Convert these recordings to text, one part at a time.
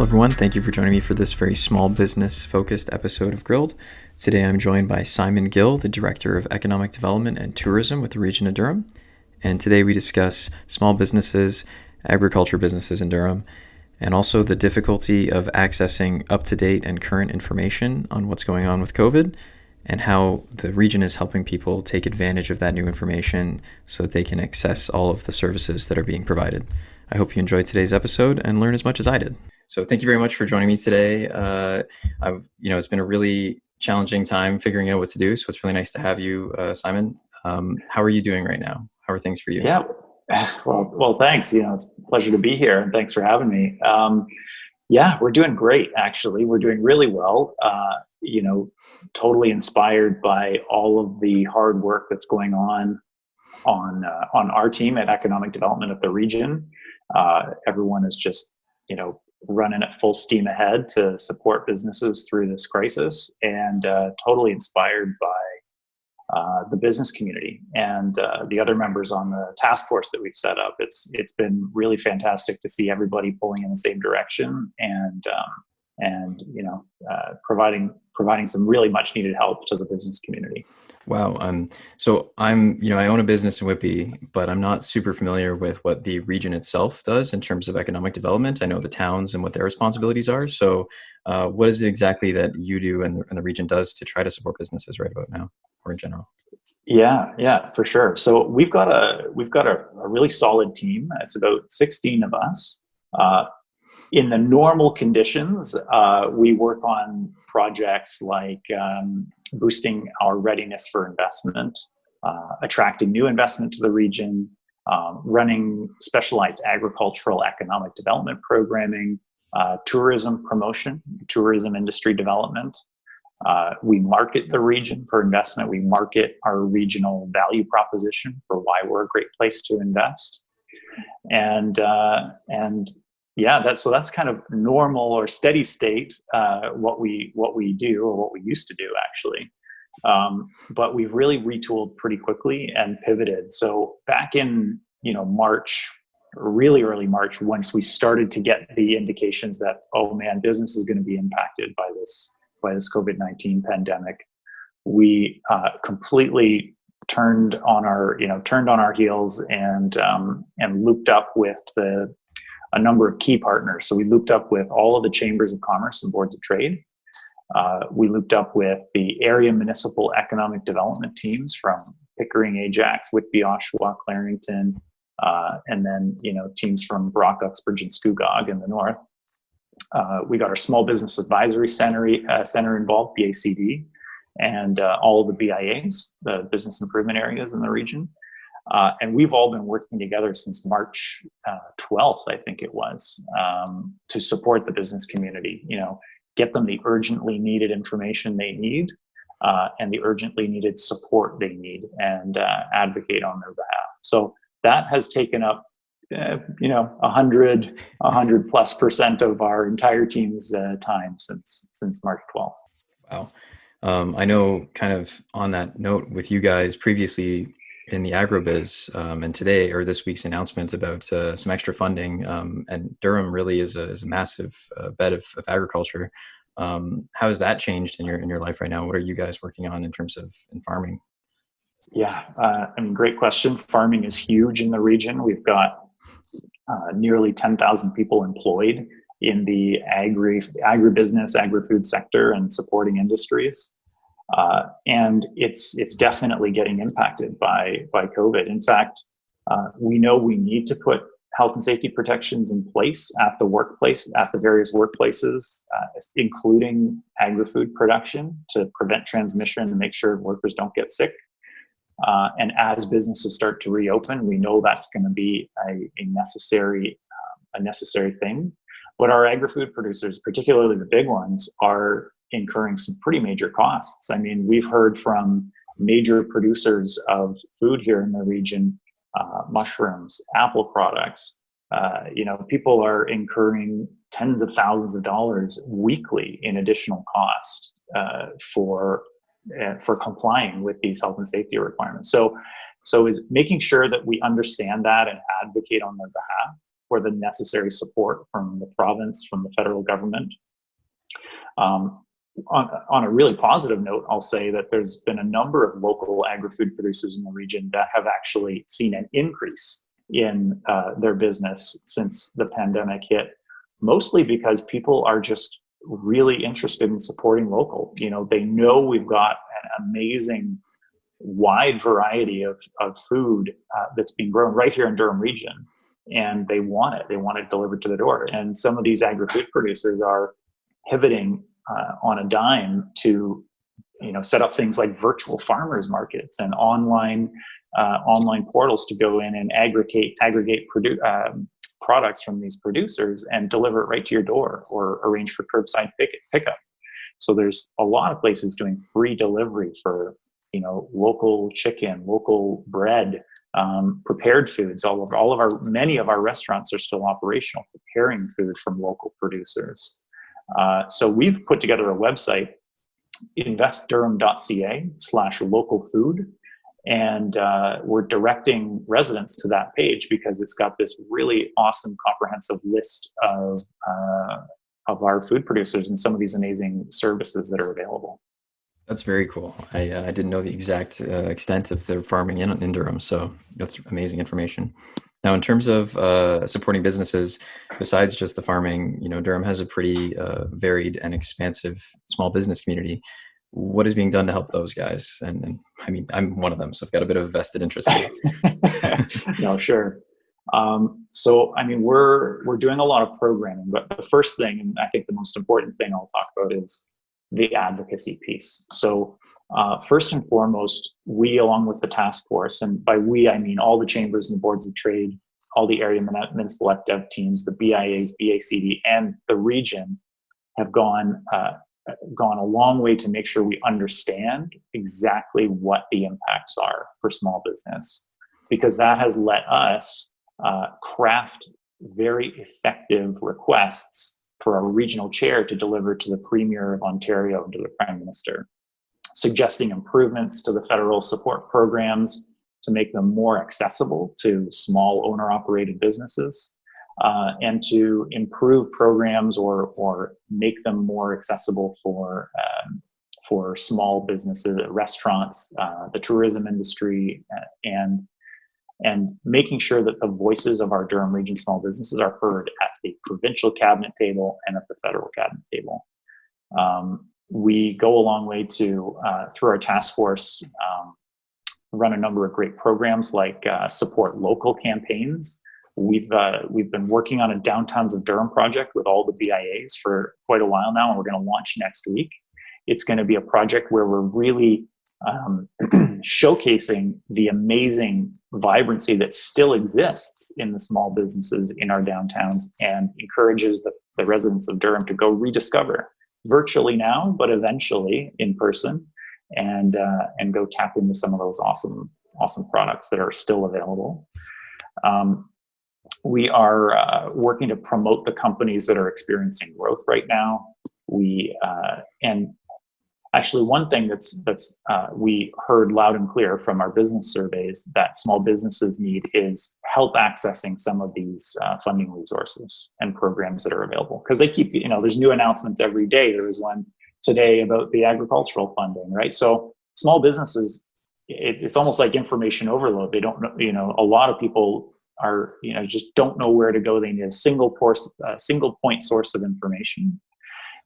everyone. Thank you for joining me for this very small business-focused episode of Grilled. Today I'm joined by Simon Gill, the Director of Economic Development and Tourism with the region of Durham. And today we discuss small businesses, agriculture businesses in Durham, and also the difficulty of accessing up-to-date and current information on what's going on with COVID and how the region is helping people take advantage of that new information so that they can access all of the services that are being provided. I hope you enjoyed today's episode and learn as much as I did. So thank you very much for joining me today. It's been a really challenging time figuring out what to do. So it's really nice to have you, Simon. How are you doing right now? How are things for you? Yeah, well, thanks. It's a pleasure to be here, and thanks for having me. We're doing great. Actually, we're doing really well. Totally inspired by all of the hard work that's going on our team at economic development of the region. Everyone is just, running at full steam ahead to support businesses through this crisis, and totally inspired by the business community and the other members on the task force that we've set up. It's been really fantastic to see everybody pulling in the same direction and providing some really much needed help to the business community. Wow. So I own a business in Whitby, but I'm not super familiar with what the region itself does in terms of economic development. I know the towns and what their responsibilities are. So what is it exactly that you do and the region does to try to support businesses right about now or in general? Yeah, for sure. So we've got a really solid team. It's about 16 of us. In the normal conditions, we work on projects like boosting our readiness for investment, attracting new investment to the region, running specialized agricultural economic development programming, tourism promotion, tourism industry development. We market the region for investment. We market our regional value proposition for why we're a great place to invest. That's kind of normal or steady state, what we do, or what we used to do actually. But we've really retooled pretty quickly and pivoted. So back in March, really early March, once we started to get the indications that, oh man, business is going to be impacted by this COVID-19 pandemic, we completely turned on our heels and looped up with a number of key partners. So we looped up with all of the chambers of commerce and boards of trade. We looped up with the area municipal economic development teams from Pickering, Ajax, Whitby, Oshawa, Clarington, and then teams from Brock, Uxbridge, and Scugog in the north. We got our small business advisory center involved, BACD, and all of the BIAs, the business improvement areas in the region. And we've all been working together since March 12th, I think it was, to support the business community, get them the urgently needed information they need and the urgently needed support they need, and advocate on their behalf. So that has taken up 100+% of our entire team's time since March 12th. Wow. I know, kind of on that note, with you guys previously in the agrobiz, and today, or this week's announcement about some extra funding, and Durham really is a massive bed of agriculture. How has that changed in your life right now? What are you guys working on in terms of farming? Yeah, great question. Farming is huge in the region. We've got nearly 10,000 people employed in the agribusiness, agri-food sector and supporting industries. And it's definitely getting impacted by COVID. In fact, we know we need to put health and safety protections in place at the various workplaces, including agri-food production, to prevent transmission and make sure workers don't get sick. And as businesses start to reopen, we know that's going to be a necessary thing. But our agri-food producers, particularly the big ones, are incurring some pretty major costs. We've heard from major producers of food here in the region, mushrooms, apple products. People are incurring tens of thousands of dollars weekly in additional cost for complying with these health and safety requirements. So is making sure that we understand that and advocate on their behalf for the necessary support from the province, from the federal government. On a really positive note, I'll say that there's been a number of local agri-food producers in the region that have actually seen an increase in their business since the pandemic hit, mostly because people are just really interested in supporting local. They know we've got an amazing wide variety of food that's being grown right here in Durham region, and they want it delivered to the door. And some of these agri-food producers are pivoting on a dime to set up things like virtual farmers markets and online portals to go in and aggregate products from these producers and deliver it right to your door, or arrange for curbside pickup. So there's a lot of places doing free delivery for local chicken, local bread, prepared foods. Many of our restaurants are still operational, preparing food from local producers. So we've put together a website, investdurham.ca/local food. And we're directing residents to that page because it's got this really awesome comprehensive list of our food producers and some of these amazing services that are available. That's very cool. I didn't know the exact extent of their farming in Durham, so that's amazing information. Now, in terms of supporting businesses, besides just the farming, Durham has a pretty varied and expansive small business community. What is being done to help those guys? And I mean, I'm one of them, so I've got a bit of a vested interest here. No, sure. So, I mean, we're doing a lot of programming, but the first thing, and I think the most important thing I'll talk about, is the advocacy piece. So first and foremost, we, along with the task force, and by we, I mean all the chambers and the boards of trade, all the area municipal dev teams, the BIAs, BACD, and the region have gone a long way to make sure we understand exactly what the impacts are for small business, because that has let us craft very effective requests for our regional chair to deliver to the Premier of Ontario and to the Prime Minister, suggesting improvements to the federal support programs to make them more accessible to small owner-operated businesses, and to improve programs or make them more accessible for small businesses, restaurants, the tourism industry, and making sure that the voices of our Durham region small businesses are heard at the provincial cabinet table and at the federal cabinet table. We go a long way to, through our task force, run a number of great programs like support local campaigns. We've been working on a Downtowns of Durham project with all the BIAs for quite a while now, and we're going to launch next week. It's going to be a project where we're really showcasing the amazing vibrancy that still exists in the small businesses in our downtowns, and encourages the residents of Durham to go rediscover, virtually now, but eventually in person, and go tap into some of those awesome products that are still available. We are working to promote the companies that are experiencing growth right now. And actually, one thing that's we heard loud and clear from our business surveys that small businesses need is help accessing some of these funding resources and programs that are available. Because they keep, there's new announcements every day. There was one today about the agricultural funding, right? So small businesses, it's almost like information overload. They don't know, a lot of people are, just don't know where to go. They need a single point source of information.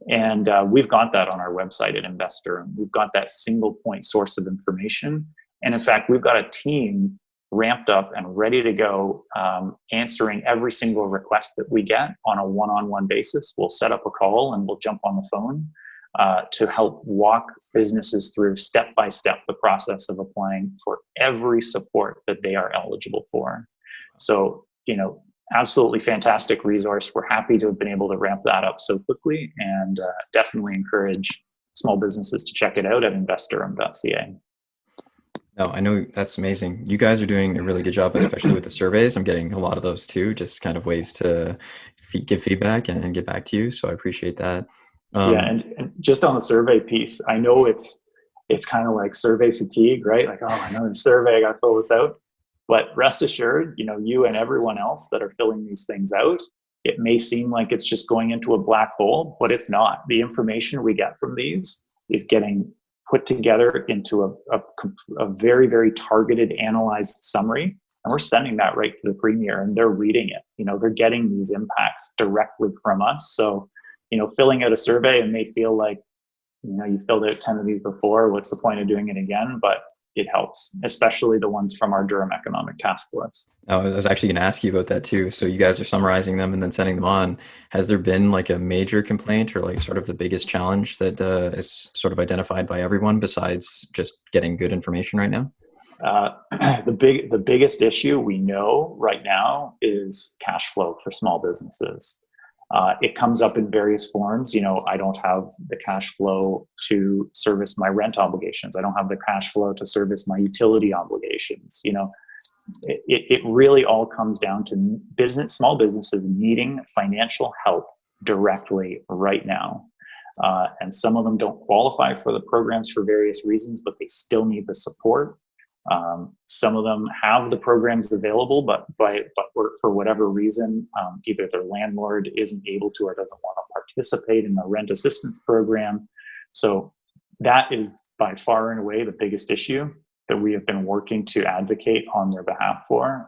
And we've got that on our website at Invest Durham. We've got that single point source of information. And in fact, we've got a team ramped up and ready to go, answering every single request that we get on a one-on-one basis. We'll set up a call and we'll jump on the phone to help walk businesses through step-by-step the process of applying for every support that they are eligible for. So, absolutely fantastic resource. We're happy to have been able to ramp that up so quickly, and definitely encourage small businesses to check it out at investdurham.ca. No, I know, that's amazing. You guys are doing a really good job, especially with the surveys. I'm getting a lot of those too, just kind of ways to give feedback and get back to you. So I appreciate that. Yeah, and just on the survey piece, I know it's kind of like survey fatigue, right? Like, oh, another survey, I got to fill this out. But rest assured, you and everyone else that are filling these things out, it may seem like it's just going into a black hole, but it's not. The information we get from these is getting put together into a very, very targeted, analyzed summary. And we're sending that right to the premier, and they're reading it. They're getting these impacts directly from us. So, filling out a survey, it may feel like, you filled out 10 of these before, what's the point of doing it again? But it helps, especially the ones from our Durham Economic Task Force. I was actually going to ask you about that too. So you guys are summarizing them and then sending them on. Has there been like a major complaint or like sort of the biggest challenge that is sort of identified by everyone besides just getting good information right now? The biggest issue we know right now is cash flow for small businesses. It comes up in various forms. I don't have the cash flow to service my rent obligations. I don't have the cash flow to service my utility obligations. It really all comes down to small businesses needing financial help directly right now. And some of them don't qualify for the programs for various reasons, but they still need the support. Some of them have the programs available, but for whatever reason, either their landlord isn't able to or doesn't want to participate in the rent assistance program. So that is by far and away the biggest issue that we have been working to advocate on their behalf for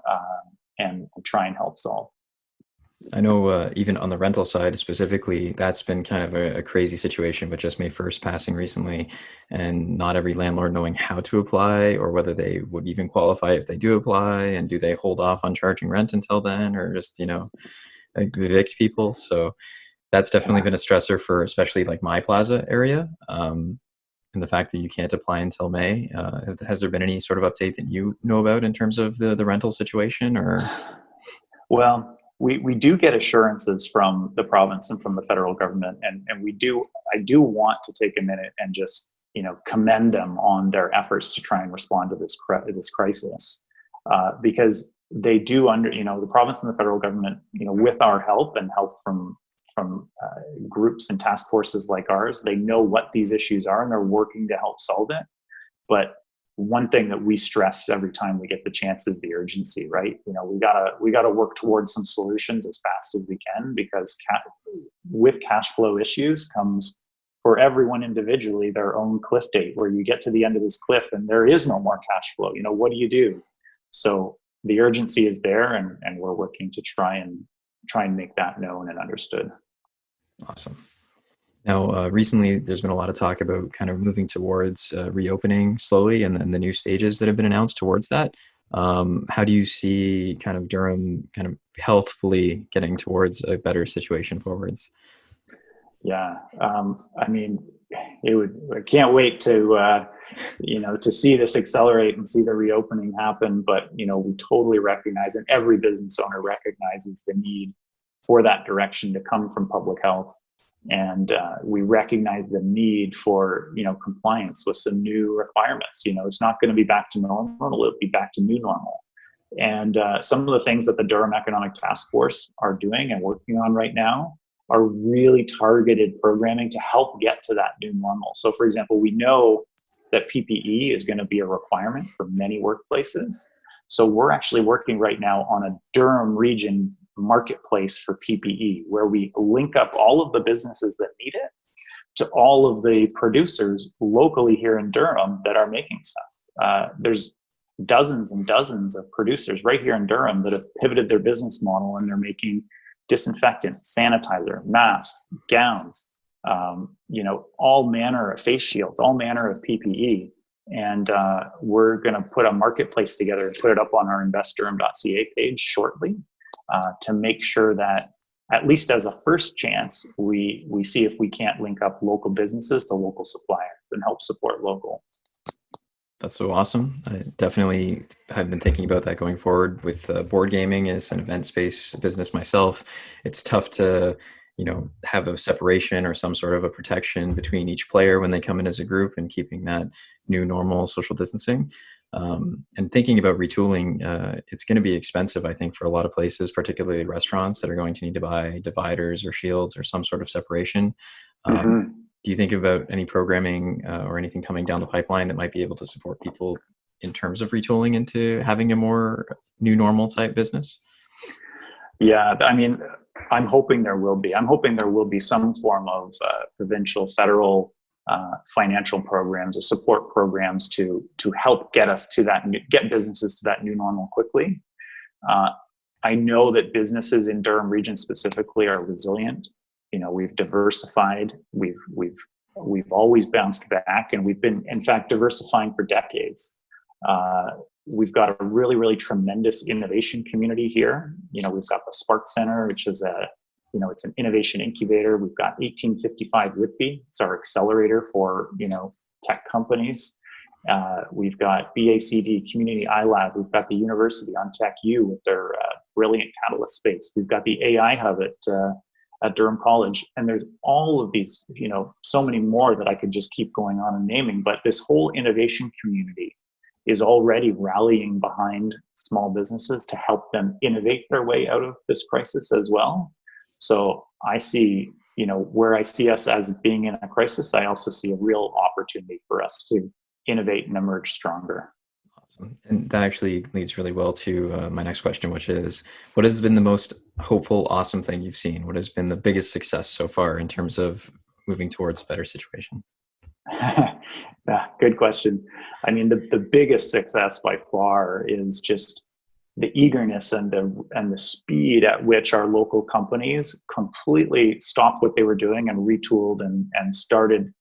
and try and help solve. I know even on the rental side specifically, that's been kind of a crazy situation with just May 1st passing recently, and not every landlord knowing how to apply or whether they would even qualify if they do apply, and do they hold off on charging rent until then or just, evict people. So that's definitely been a stressor for especially like my plaza area. And the fact that you can't apply until May. Has there been any sort of update that you know about in terms of the rental situation or? Well, we do get assurances from the province and from the federal government, and I do want to take a minute and just commend them on their efforts to try and respond to this crisis, because they do the province and the federal government, with our help and help from groups and task forces like ours, they know what these issues are and they're working to help solve it. But one thing that we stress every time we get the chance is the urgency, right? We gotta work towards some solutions as fast as we can, because with cash flow issues comes, for everyone individually, their own cliff date, where you get to the end of this cliff and there is no more cash flow. What do you do? So the urgency is there, and we're working to try and make that known and understood. Awesome. Now, recently, there's been a lot of talk about kind of moving towards reopening slowly, and then the new stages that have been announced towards that. How do you see kind of Durham kind of healthfully getting towards a better situation forwards? Yeah, I mean, I can't wait to to see this accelerate and see the reopening happen. But we totally recognize, and every business owner recognizes, the need for that direction to come from public health. And we recognize the need for compliance with some new requirements. It's not going to be back to normal; it'll be back to new normal. And some of the things that the Durham Economic Task Force are doing and working on right now are really targeted programming to help get to that new normal. So, for example, we know that PPE is going to be a requirement for many workplaces. So we're actually working right now on a Durham region marketplace for PPE, where we link up all of the businesses that need it to all of the producers locally here in Durham that are making stuff. There's dozens and dozens of producers right here in Durham that have pivoted their business model, and they're making disinfectant, sanitizer, masks, gowns, all manner of face shields, all manner of PPE. And we're going to put a marketplace together and put it up on our investdurham.ca page shortly, to make sure that, at least as a first chance, we see if we can't link up local businesses to local suppliers and help support local. That's so awesome. I definitely have been thinking about that going forward with board gaming as an event-based business myself. It's tough to have a separation or some sort of a protection between each player when they come in as a group, and keeping that new normal social distancing. And thinking about retooling, it's going to be expensive, I think, for a lot of places, particularly restaurants that are going to need to buy dividers or shields or some sort of separation. Do you think about any programming or anything coming down the pipeline that might be able to support people in terms of retooling into having a more new normal type business? Yeah, I mean, I'm hoping there will be. I'm hoping there will be some form of provincial, federal financial programs or support programs to help get us to that, get businesses to that new normal quickly. I know that businesses in Durham region specifically are resilient. You know, we've diversified. We've always bounced back, and we've been, in fact, diversifying for decades. We've got a really, really tremendous innovation community here. You know, we've got the Spark Center, which is it's an innovation incubator. We've got 1855 Whitby. It's our accelerator for, tech companies. We've got BACD Community iLab. We've got the University Untech U with their brilliant Catalyst space. We've got the AI Hub at Durham College. And there's all of these, so many more that I could just keep going on and naming. But this whole innovation community is already rallying behind small businesses to help them innovate their way out of this crisis as well. So I see, where I see us as being in a crisis, I also see a real opportunity for us to innovate and emerge stronger. Awesome. And that actually leads really well to my next question, which is, what has been the most hopeful, awesome thing you've seen? What has been the biggest success so far in terms of moving towards a better situation? Yeah, good question. I mean, the biggest success by far is just the eagerness and the speed at which our local companies completely stopped what they were doing and retooled and started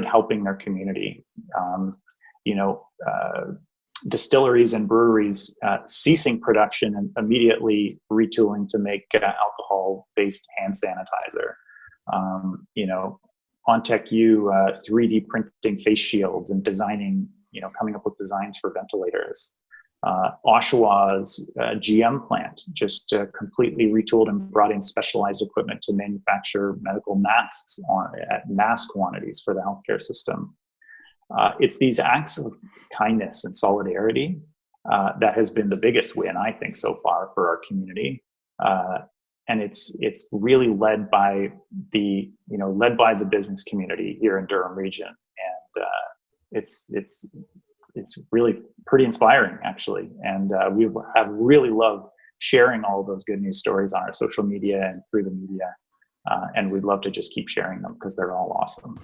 helping their community. Distilleries and breweries ceasing production and immediately retooling to make alcohol-based hand sanitizer. Ontech U 3D printing face shields and designing, coming up with designs for ventilators. Oshawa's GM plant just completely retooled and brought in specialized equipment to manufacture medical masks at mass quantities for the healthcare system. It's these acts of kindness and solidarity that has been the biggest win, I think, so far for our community. And it's really led by the business community here in Durham region, and it's really pretty inspiring, actually. And we have really loved sharing all of those good news stories on our social media and through the media. And we'd love to just keep sharing them because they're all awesome.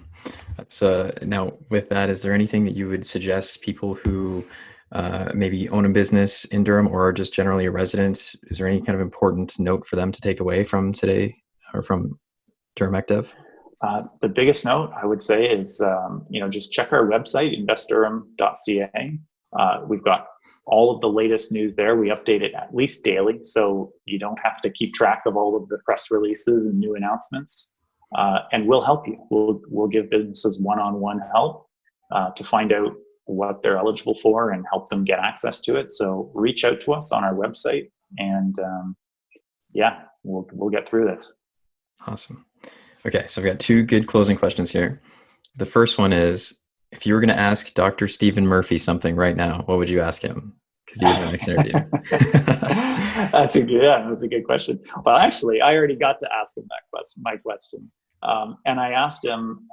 That's now with that, is there anything that you would suggest people who maybe own a business in Durham or are just generally a resident? Is there any kind of important note for them to take away from today or from Durham EcDev? The biggest note I would say is, just check our website, investdurham.ca. We've got all of the latest news there. We update it at least daily, so you don't have to keep track of all of the press releases and new announcements. And we'll help you. We'll give businesses one-on-one help to find out what they're eligible for and help them get access to it. So reach out to us on our website, and we'll get through this. Awesome. Okay, so I've got two good closing questions here. The first one is, if you were going to ask Dr. Stephen Murphy something right now, what would you ask him? Because he was my next interview. That's a good question. Well, actually, I already got to ask him my question, and I asked him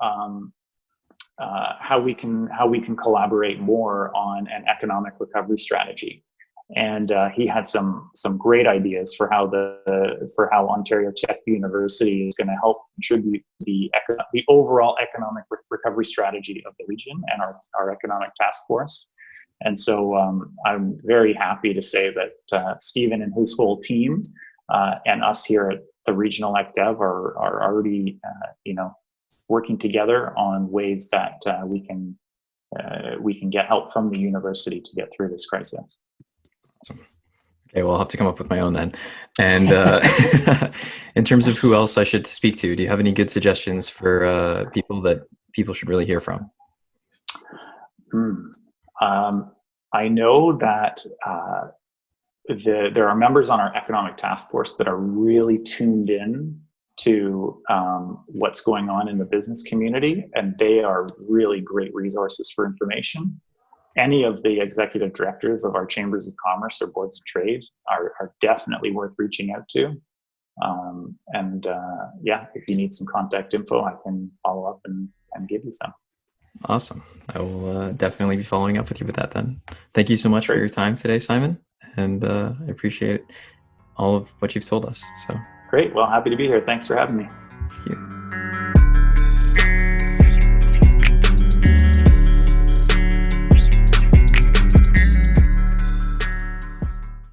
how we can collaborate more on an economic recovery strategy. And he had some great ideas for how Ontario Tech University is going to help contribute the overall economic recovery strategy of the region and our economic task force. And so I'm very happy to say that Stephen and his whole team and us here at the regional EcDev are already working together on ways that we can get help from the university to get through this crisis. Awesome. Okay, well, I'll have to come up with my own then. And in terms of who else I should speak to, do you have any good suggestions for people that people should really hear from? I know that there are members on our economic task force that are really tuned in to what's going on in the business community, and they are really great resources for information. Any of the executive directors of our chambers of commerce or boards of trade are definitely worth reaching out to. If you need some contact info, I can follow up and give you some. Awesome. I will definitely be following up with you with that then. Thank you so much for Great. your time today, Simon, and I appreciate all of what you've told us. So Great. Well, happy to be here. Thanks for having me. thank you.